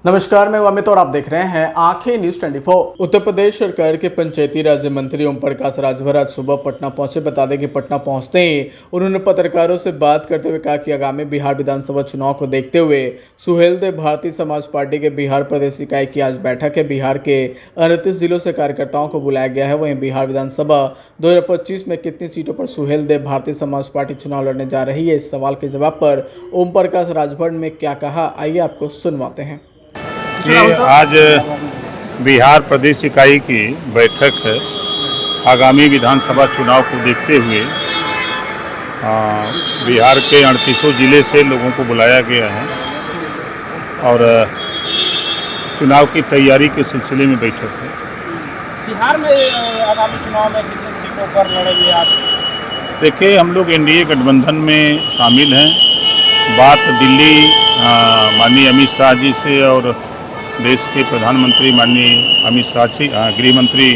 नमस्कार, मैं अमित और आप देख रहे हैं आंखें न्यूज 24। उत्तर प्रदेश सरकार के पंचायती राज्य मंत्री ओम प्रकाश राजभर आज सुबह पटना पहुंचे। बता दें कि पटना पहुंचते ही उन्होंने पत्रकारों से बात करते हुए कहा कि आगामी बिहार विधानसभा चुनाव को देखते हुए सुहेलदेव भारतीय समाज पार्टी के बिहार प्रदेश इकाई की आज बैठक है। बिहार के 38 जिलों से कार्यकर्ताओं को बुलाया गया है। वहीं बिहार विधानसभा 2025 में कितनी सीटों पर सुहेलदेव भारतीय समाज पार्टी चुनाव लड़ने जा रही है, इस सवाल के जवाब पर ओम प्रकाश राजभर ने क्या कहा, आइए आपको सुनवाते हैं। ये आज बिहार प्रदेश इकाई की बैठक है। आगामी विधानसभा चुनाव को देखते हुए बिहार के 38 जिले से लोगों को बुलाया गया है और चुनाव की तैयारी के सिलसिले में बैठक है। बिहार में आगामी चुनाव में कितनी सीटों पर लड़ेंगे आप? देखिए, हम लोग एनडीए गठबंधन में शामिल हैं। बात दिल्ली माननीय अमित शाह जी से और देश के प्रधानमंत्री माननीय अमित शाह जी, गृह मंत्री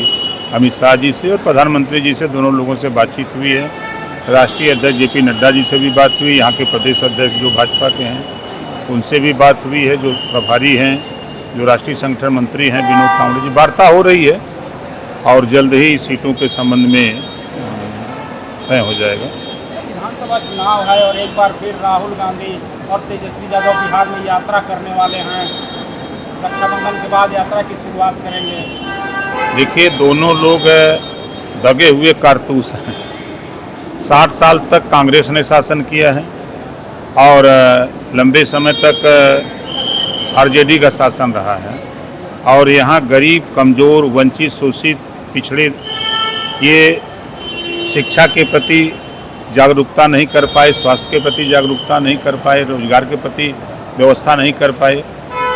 अमित शाह जी से और प्रधानमंत्री जी से दोनों लोगों से बातचीत हुई है। राष्ट्रीय अध्यक्ष जेपी नड्डा जी से भी बात हुई, यहाँ के प्रदेश अध्यक्ष जो भाजपा के हैं उनसे भी बात हुई है, जो प्रभारी हैं, जो राष्ट्रीय संगठन मंत्री हैं विनोद तावड़े जी, वार्ता हो रही है और जल्द ही सीटों के संबंध में तय हो जाएगा। विधानसभा चुनाव है और एक बार फिर राहुल गांधी और तेजस्वी यादव बिहार में यात्रा करने वाले हैं। रक्षाबंधन के बाद यात्रा की शुरुआत करेंगे। देखिए, दोनों लोग दगे हुए कारतूस हैं। 60 साल तक कांग्रेस ने शासन किया है और लंबे समय तक आरजेडी का शासन रहा है और यहाँ गरीब, कमज़ोर, वंचित, शोषित, पिछड़े ये शिक्षा के प्रति जागरूकता नहीं कर पाए, स्वास्थ्य के प्रति जागरूकता नहीं कर पाए, रोजगार के प्रति व्यवस्था नहीं कर पाए।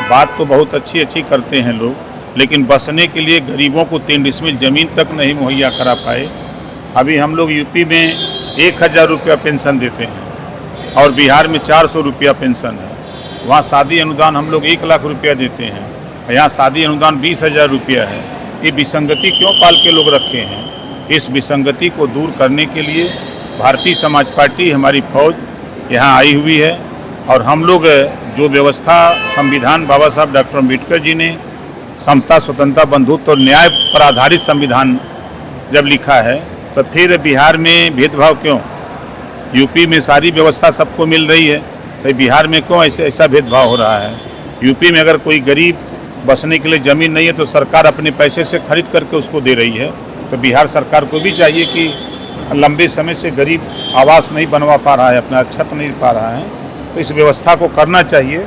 बात तो बहुत अच्छी करते हैं लोग, लेकिन बसने के लिए गरीबों को 3 डिसमिल ज़मीन तक नहीं मुहैया करा पाए। अभी हम लोग यूपी में 1000 रुपया पेंशन देते हैं और बिहार में 400 रुपया पेंशन है। वहाँ शादी अनुदान हम लोग 1 लाख रुपया देते हैं, यहाँ शादी अनुदान 20,000 रुपया है। ये विसंगति क्यों पाल के लोग रखे हैं? इस विसंगति को दूर करने के लिए भारतीय समाज पार्टी, हमारी फौज यहाँ आई हुई है और हम लोग जो व्यवस्था संविधान बाबा साहब डॉक्टर अम्बेडकर जी ने समता, स्वतंत्रता, बंधुत्व और न्याय पर आधारित संविधान जब लिखा है, तो फिर बिहार में भेदभाव क्यों? यूपी में सारी व्यवस्था सबको मिल रही है, तो बिहार में क्यों ऐसा भेदभाव हो रहा है? यूपी में अगर कोई गरीब बसने के लिए ज़मीन नहीं है तो सरकार अपने पैसे से खरीद करके उसको दे रही है। तो बिहार सरकार को भी चाहिए कि लंबे समय से गरीब आवास नहीं बनवा पा रहा है, अपना छत नहीं पा रहा है, तो इस व्यवस्था को करना चाहिए।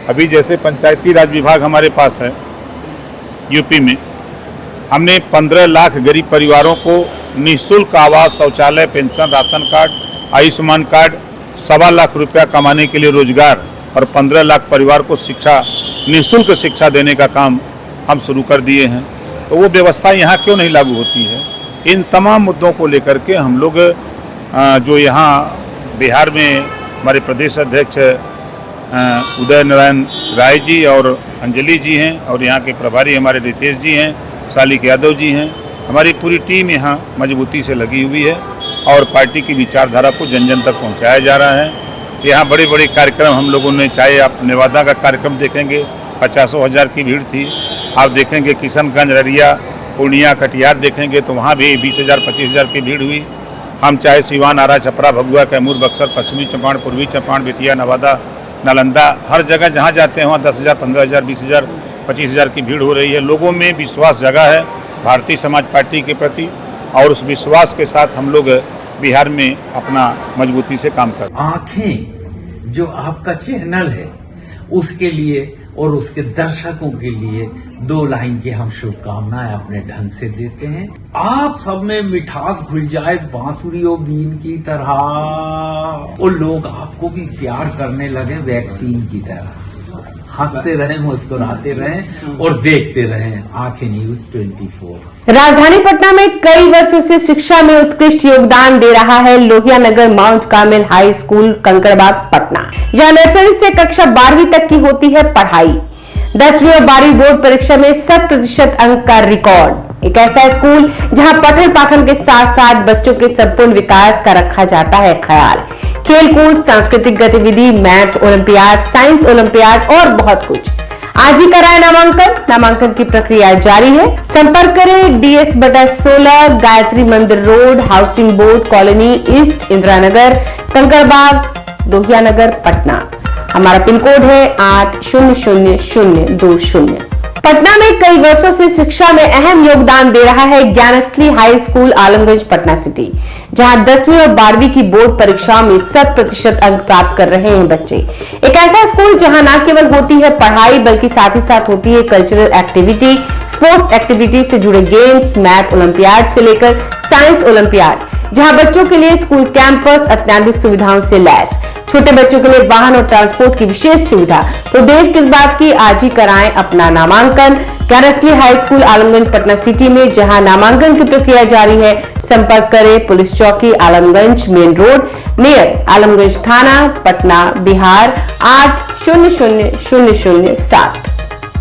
अभी जैसे पंचायती राज विभाग हमारे पास है यूपी में, हमने 15 लाख गरीब परिवारों को निःशुल्क आवास, शौचालय, pension, ration card, Ayushman card, 1.25 lakh रुपया कमाने के लिए रोजगार और 15 लाख परिवार को शिक्षा, निःशुल्क शिक्षा देने का काम हम शुरू कर दिए हैं। तो वो व्यवस्था यहाँ क्यों नहीं लागू होती है? इन तमाम मुद्दों को लेकर के हम लोग जो यहाँ बिहार में हमारे प्रदेश अध्यक्ष उदय नारायण राय जी और अंजलि जी हैं और यहाँ के प्रभारी हमारे रितेश जी हैं, शालिक यादव जी हैं, हमारी पूरी टीम यहाँ मजबूती से लगी हुई है और पार्टी की विचारधारा को जन जन तक पहुँचाया जा रहा है। यहाँ बड़े बड़े कार्यक्रम हम लोगों ने, चाहे आप नेवादा का कार्यक्रम देखेंगे 50,000 की भीड़ थी, आप देखेंगे किशनगंज, अररिया, पूर्णिया, कटिहार देखेंगे तो वहाँ भी 20,000 25,000 की भीड़ हुई। हम चाहे सिवान, आरा, छपरा, भभुआ, कैमूर, बक्सर, पश्चिमी चंपारण, पूर्वी चंपारण, बेतिया, नवादा, नालंदा, हर जगह जहाँ जाते हैं वहाँ 10,000 15,000 20,000 25,000 की भीड़ हो रही है। लोगों में विश्वास जगा है भारतीय समाज पार्टी के प्रति और उस विश्वास के साथ हम लोग बिहार में अपना मजबूती से काम कर रहे हैं। आंखें जो आपका चैनल है उसके लिए और उसके दर्शकों के लिए 2 लाइन की हम शुभकामनाएं अपने ढंग से देते हैं। आप सब में मिठास घुल जाए बांसुरी और बीन की तरह और लोग आपको भी प्यार करने लगे वैक्सीन की तरह। हंसते रहें, मुस्कुराते रहें और देखते रहें आंखें न्यूज 24। राजधानी पटना में कई वर्षों से शिक्षा में उत्कृष्ट योगदान दे रहा है Lohia Nagar Mount Carmel high school, Kankarbagh, Patna. जहां नर्सरी से कक्षा 12वीं तक की होती है पढ़ाई। 10वीं और 12वीं बोर्ड परीक्षा में 100% अंक का रिकॉर्ड। एक ऐसा स्कूल जहां पठन पाठन के साथ साथ बच्चों के संपूर्ण विकास का रखा जाता है ख्याल। खेलकूद, सांस्कृतिक गतिविधि, मैथ ओलंपियाड, साइंस ओलंपियाड और बहुत कुछ। आज ही कराए नामांकन की प्रक्रिया जारी है। संपर्क करें DS/16 Gayatri Mandir road, housing board colony east, Indira Nagar, Kankarbagh, Lohia Nagar, Patna. हमारा पिन कोड है 800020। पटना में कई वर्षों से शिक्षा में अहम योगदान दे रहा है Gyansthali high school Alamganj Patna city, जहां 10वीं और 12वीं की बोर्ड परीक्षाओं में 100% अंक प्राप्त कर रहे हैं बच्चे। एक ऐसा स्कूल जहां न केवल होती है पढ़ाई बल्कि साथ ही साथ होती है कल्चरल एक्टिविटी, स्पोर्ट्स एक्टिविटी से जुड़े गेम्स, मैथ ओलंपियाड से लेकर साइंस ओलंपियाड, जहां बच्चों के लिए स्कूल कैंपस अत्याधुनिक सुविधाओं से लैस, छोटे बच्चों के लिए वाहन और ट्रांसपोर्ट की विशेष सुविधा। तो देर किस बात की, आज ही कराएं अपना नामांकन Gyansthali high school Alamganj Patna city में, जहां नामांकन की प्रक्रिया जारी है। संपर्क करें पुलिस चौकी Alamganj main road near Alamganj थाना, पटना, बिहार 800007।